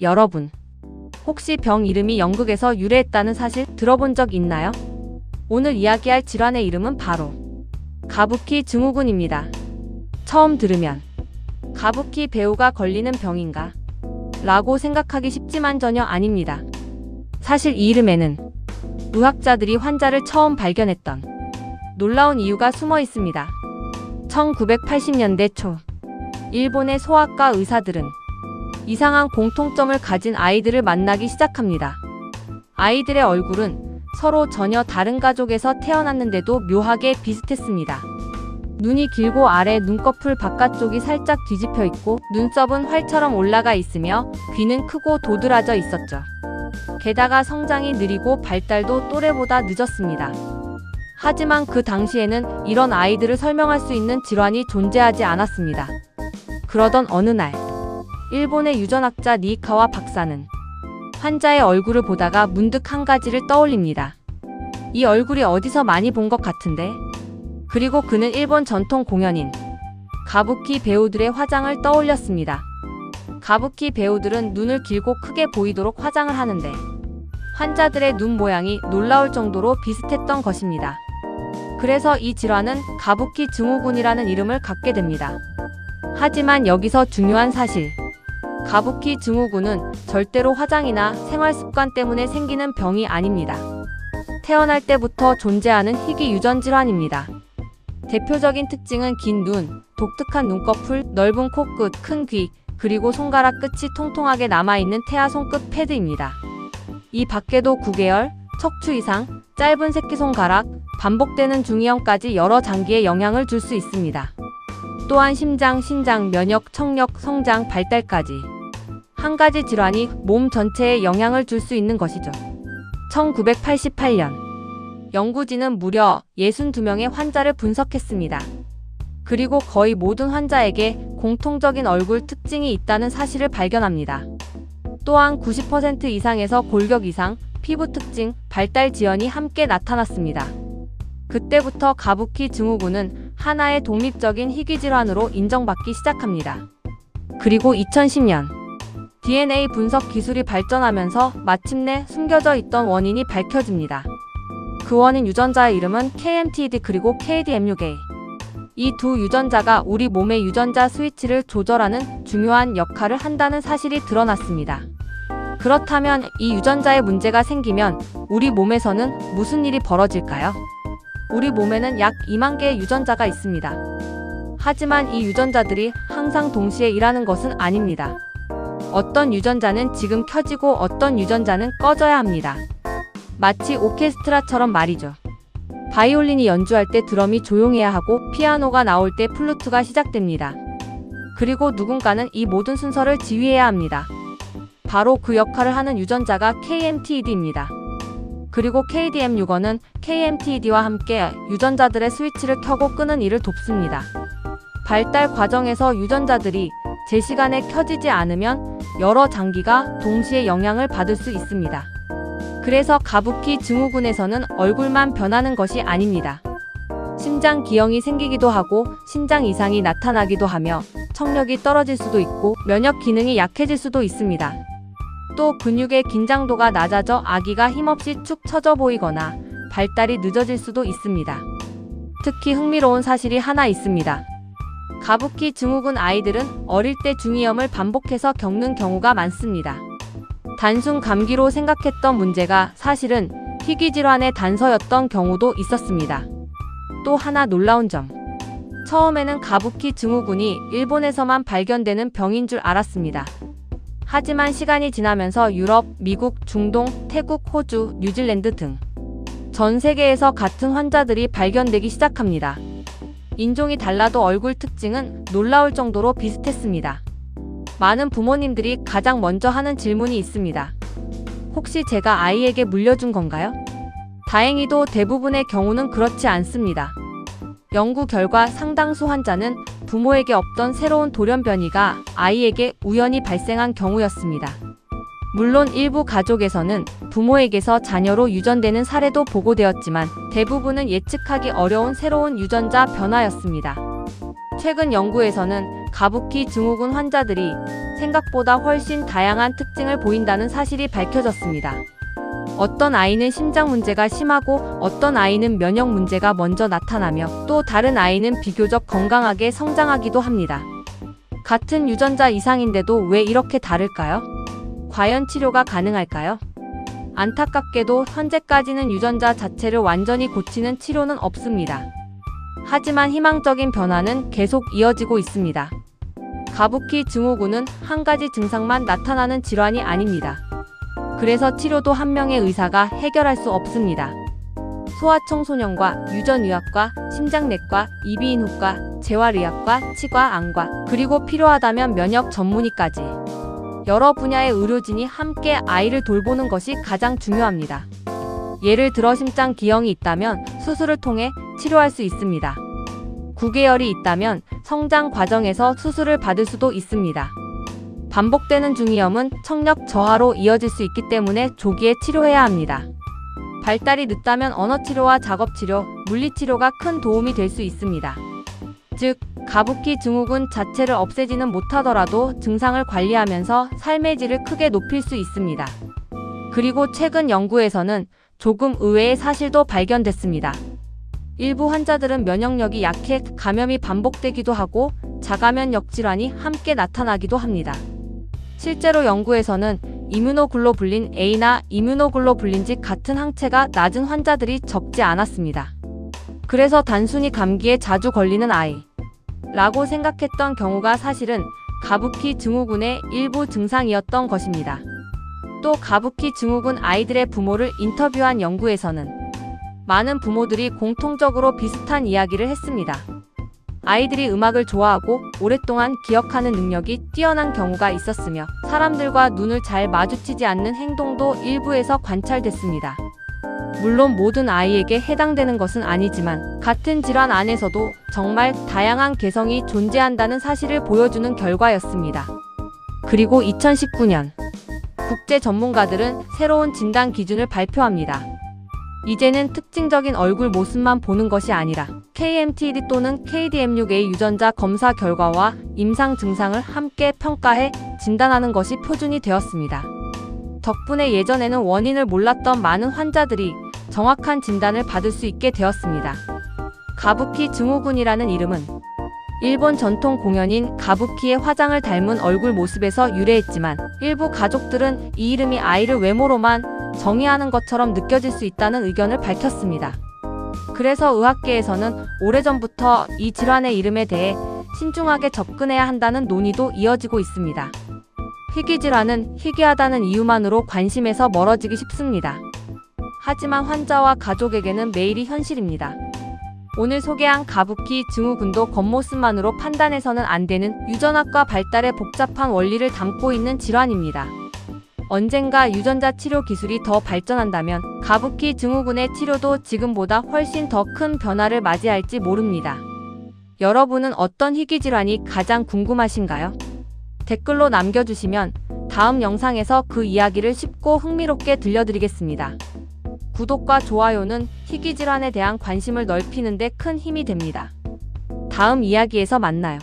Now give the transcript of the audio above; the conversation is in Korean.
여러분, 혹시 병 이름이 영국에서 유래했다는 사실 들어본 적 있나요? 오늘 이야기할 질환의 이름은 바로 가부키 증후군입니다. 처음 들으면 가부키 배우가 걸리는 병인가? 라고 생각하기 쉽지만 전혀 아닙니다. 사실 이 이름에는 의학자들이 환자를 처음 발견했던 놀라운 이유가 숨어 있습니다. 1980년대 초, 일본의 소아과 의사들은 이상한 공통점을 가진 아이들을 만나기 시작합니다. 아이들의 얼굴은 서로 전혀 다른 가족에서 태어났는데도 묘하게 비슷했습니다. 눈이 길고 아래 눈꺼풀 바깥쪽이 살짝 뒤집혀 있고 눈썹은 활처럼 올라가 있으며 귀는 크고 도드라져 있었죠. 게다가 성장이 느리고 발달도 또래보다 늦었습니다. 하지만 그 당시에는 이런 아이들을 설명할 수 있는 질환이 존재하지 않았습니다. 그러던 어느 날, 일본의 유전학자 니이카와 박사는 환자의 얼굴을 보다가 문득 한 가지를 떠올립니다. 이 얼굴이 어디서 많이 본 것 같은데? 그리고 그는 일본 전통 공연인 가부키 배우들의 화장을 떠올렸습니다. 가부키 배우들은 눈을 길고 크게 보이도록 화장을 하는데 환자들의 눈 모양이 놀라울 정도로 비슷했던 것입니다. 그래서 이 질환은 가부키 증후군이라는 이름을 갖게 됩니다. 하지만 여기서 중요한 사실, 가부키 증후군은 절대로 화장이나 생활습관 때문에 생기는 병이 아닙니다. 태어날 때부터 존재하는 희귀 유전 질환입니다. 대표적인 특징은 긴 눈, 독특한 눈꺼풀, 넓은 코끝, 큰 귀, 그리고 손가락 끝이 통통하게 남아있는 태아 손끝 패드입니다. 이 밖에도 구개열, 척추 이상, 짧은 새끼손가락, 반복되는 중이염까지 여러 장기에 영향을 줄 수 있습니다. 또한 심장, 신장, 면역, 청력, 성장, 발달까지 한 가지 질환이 몸 전체에 영향을 줄 수 있는 것이죠. 1988년, 연구진은 무려 62명의 환자를 분석했습니다. 그리고 거의 모든 환자에게 공통적인 얼굴 특징이 있다는 사실을 발견합니다. 또한 90% 이상에서 골격 이상, 피부 특징, 발달 지연이 함께 나타났습니다. 그때부터 가부키 증후군은 하나의 독립적인 희귀 질환으로 인정받기 시작합니다. 그리고 2010년, DNA 분석 기술이 발전하면서 마침내 숨겨져 있던 원인이 밝혀집니다. 그 원인 유전자의 이름은 KMT2D 그리고 KDM6A. 이 두 유전자가 우리 몸의 유전자 스위치를 조절하는 중요한 역할을 한다는 사실이 드러났습니다. 그렇다면 이 유전자에 문제가 생기면 우리 몸에서는 무슨 일이 벌어질까요? 우리 몸에는 약 2만 개의 유전자가 있습니다. 하지만 이 유전자들이 항상 동시에 일하는 것은 아닙니다. 어떤 유전자는 지금 켜지고 어떤 유전자는 꺼져야 합니다. 마치 오케스트라처럼 말이죠. 바이올린이 연주할 때 드럼이 조용해야 하고 피아노가 나올 때 플루트가 시작됩니다. 그리고 누군가는 이 모든 순서를 지휘해야 합니다. 바로 그 역할을 하는 유전자가 KMT2D입니다. 그리고 KDM6A는 KMT2D와 함께 유전자들의 스위치를 켜고 끄는 일을 돕습니다. 발달 과정에서 유전자들이 제 시간에 켜지지 않으면 여러 장기가 동시에 영향을 받을 수 있습니다. 그래서 가부키 증후군에서는 얼굴만 변하는 것이 아닙니다. 심장 기형이 생기기도 하고 신장 이상이 나타나기도 하며 청력이 떨어질 수도 있고 면역 기능이 약해질 수도 있습니다. 또 근육의 긴장도가 낮아져 아기가 힘없이 축 처져 보이거나 발달이 늦어질 수도 있습니다. 특히 흥미로운 사실이 하나 있습니다. 가부키 증후군 아이들은 어릴 때 중이염을 반복해서 겪는 경우가 많습니다. 단순 감기로 생각했던 문제가 사실은 희귀 질환의 단서였던 경우도 있었습니다. 또 하나 놀라운 점. 처음에는 가부키 증후군이 일본에서만 발견되는 병인 줄 알았습니다. 하지만 시간이 지나면서 유럽, 미국, 중동, 태국, 호주, 뉴질랜드 등 전 세계에서 같은 환자들이 발견되기 시작합니다. 인종이 달라도 얼굴 특징은 놀라울 정도로 비슷했습니다. 많은 부모님들이 가장 먼저 하는 질문이 있습니다. 혹시 제가 아이에게 물려준 건가요? 다행히도 대부분의 경우는 그렇지 않습니다. 연구 결과 상당수 환자는 부모에게 없던 새로운 돌연 변이가 아이에게 우연히 발생한 경우였습니다. 물론 일부 가족에서는 부모에게서 자녀로 유전되는 사례도 보고되었지만 대부분은 예측하기 어려운 새로운 유전자 변화였습니다. 최근 연구에서는 가부키 증후군 환자들이 생각보다 훨씬 다양한 특징을 보인다는 사실이 밝혀졌습니다. 어떤 아이는 심장 문제가 심하고 어떤 아이는 면역 문제가 먼저 나타나며 또 다른 아이는 비교적 건강하게 성장하기도 합니다. 같은 유전자 이상인데도 왜 이렇게 다를까요? 과연 치료가 가능할까요? 안타깝게도 현재까지는 유전자 자체를 완전히 고치는 치료는 없습니다. 하지만 희망적인 변화는 계속 이어지고 있습니다. 가부키 증후군은 한 가지 증상만 나타나는 질환이 아닙니다. 그래서 치료도 한 명의 의사가 해결할 수 없습니다. 소아청소년과 유전의학과, 심장내과, 이비인후과, 재활의학과, 치과, 안과, 그리고 필요하다면 면역 전문의까지 여러 분야의 의료진이 함께 아이를 돌보는 것이 가장 중요합니다. 예를 들어 심장 기형이 있다면 수술을 통해 치료할 수 있습니다. 구개열이 있다면 성장 과정에서 수술을 받을 수도 있습니다. 반복되는 중이염은 청력 저하로 이어질 수 있기 때문에 조기에 치료해야 합니다. 발달이 늦다면 언어치료와 작업치료, 물리치료가 큰 도움이 될 수 있습니다. 즉, 가부키 증후군 자체를 없애지는 못하더라도 증상을 관리하면서 삶의 질을 크게 높일 수 있습니다. 그리고 최근 연구에서는 조금 의외의 사실도 발견됐습니다. 일부 환자들은 면역력이 약해 감염이 반복되기도 하고 자가면역 질환이 함께 나타나기도 합니다. 실제로 연구에서는 이뮤노글로불린 A나 이뮤노글로불린 G 같은 항체가 낮은 환자들이 적지 않았습니다. 그래서 단순히 감기에 자주 걸리는 아이라고 생각했던 경우가 사실은 가부키 증후군의 일부 증상이었던 것입니다. 또 가부키 증후군 아이들의 부모를 인터뷰한 연구에서는 많은 부모들이 공통적으로 비슷한 이야기를 했습니다. 아이들이 음악을 좋아하고 오랫동안 기억하는 능력이 뛰어난 경우가 있었으며 사람들과 눈을 잘 마주치지 않는 행동도 일부에서 관찰됐습니다. 물론 모든 아이에게 해당되는 것은 아니지만 같은 질환 안에서도 정말 다양한 개성이 존재한다는 사실을 보여주는 결과였습니다. 그리고 2019년 국제 전문가들은 새로운 진단 기준을 발표합니다. 이제는 특징적인 얼굴 모습만 보는 것이 아니라 KMT2D 또는 KDM6A 유전자 검사 결과와 임상 증상을 함께 평가해 진단하는 것이 표준이 되었습니다. 덕분에 예전에는 원인을 몰랐던 많은 환자들이 정확한 진단을 받을 수 있게 되었습니다. 가부키 증후군이라는 이름은 일본 전통 공연인 가부키의 화장을 닮은 얼굴 모습에서 유래했지만 일부 가족들은 이 이름이 아이를 외모로만 정의하는 것처럼 느껴질 수 있다는 의견을 밝혔습니다. 그래서 의학계에서는 오래전부터 이 질환의 이름에 대해 신중하게 접근해야 한다는 논의도 이어지고 있습니다. 희귀질환은 희귀하다는 이유만으로 관심에서 멀어지기 쉽습니다. 하지만 환자와 가족에게는 매일이 현실입니다. 오늘 소개한 가부키 증후군도 겉모습만으로 판단해서는 안 되는 유전학과 발달의 복잡한 원리를 담고 있는 질환입니다. 언젠가 유전자 치료 기술이 더 발전한다면 가부키 증후군의 치료도 지금보다 훨씬 더 큰 변화를 맞이할지 모릅니다. 여러분은 어떤 희귀질환이 가장 궁금하신가요? 댓글로 남겨주시면 다음 영상에서 그 이야기를 쉽고 흥미롭게 들려드리겠습니다. 구독과 좋아요는 희귀질환에 대한 관심을 넓히는 데 큰 힘이 됩니다. 다음 이야기에서 만나요.